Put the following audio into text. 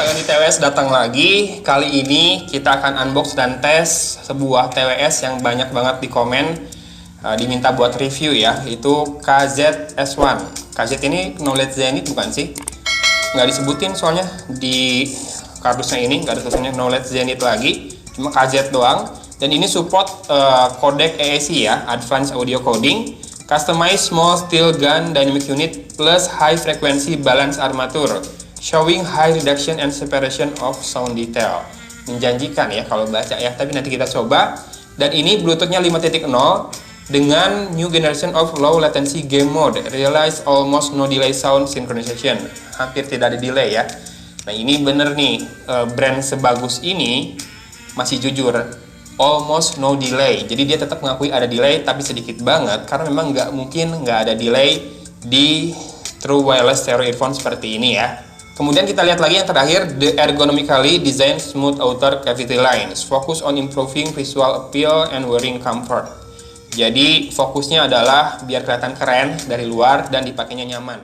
Kalian di TWS datang lagi. Kali ini kita akan unbox dan tes sebuah TWS yang banyak banget di komen, diminta buat review ya. Itu KZ-S1. KZ ini Knowledge Zenith bukan sih? Nggak disebutin soalnya di kardusnya ini, nggak ada tulisannya Knowledge Zenith lagi, cuma KZ doang. Dan ini support codec AAC ya, Advanced Audio Coding, Customized Small Steel Gun Dynamic Unit plus High Frequency Balance Armature, showing high reduction and separation of sound detail. Menjanjikan ya kalau baca ya, tapi nanti kita coba. Dan ini Bluetooth-nya 5.0 dengan new generation of low latency game mode, realize almost no delay sound synchronization. Hampir tidak ada delay ya. Nah ini bener nih, brand sebagus ini masih jujur, almost no delay. Jadi dia tetap mengakui ada delay, tapi sedikit banget, karena memang nggak ada delay di true wireless stereo earphone seperti ini ya. Kemudian kita lihat lagi yang terakhir, the ergonomically designed smooth outer cavity lines, focus on improving visual appeal and wearing comfort. Jadi fokusnya adalah biar kelihatan keren dari luar dan dipakainya nyaman.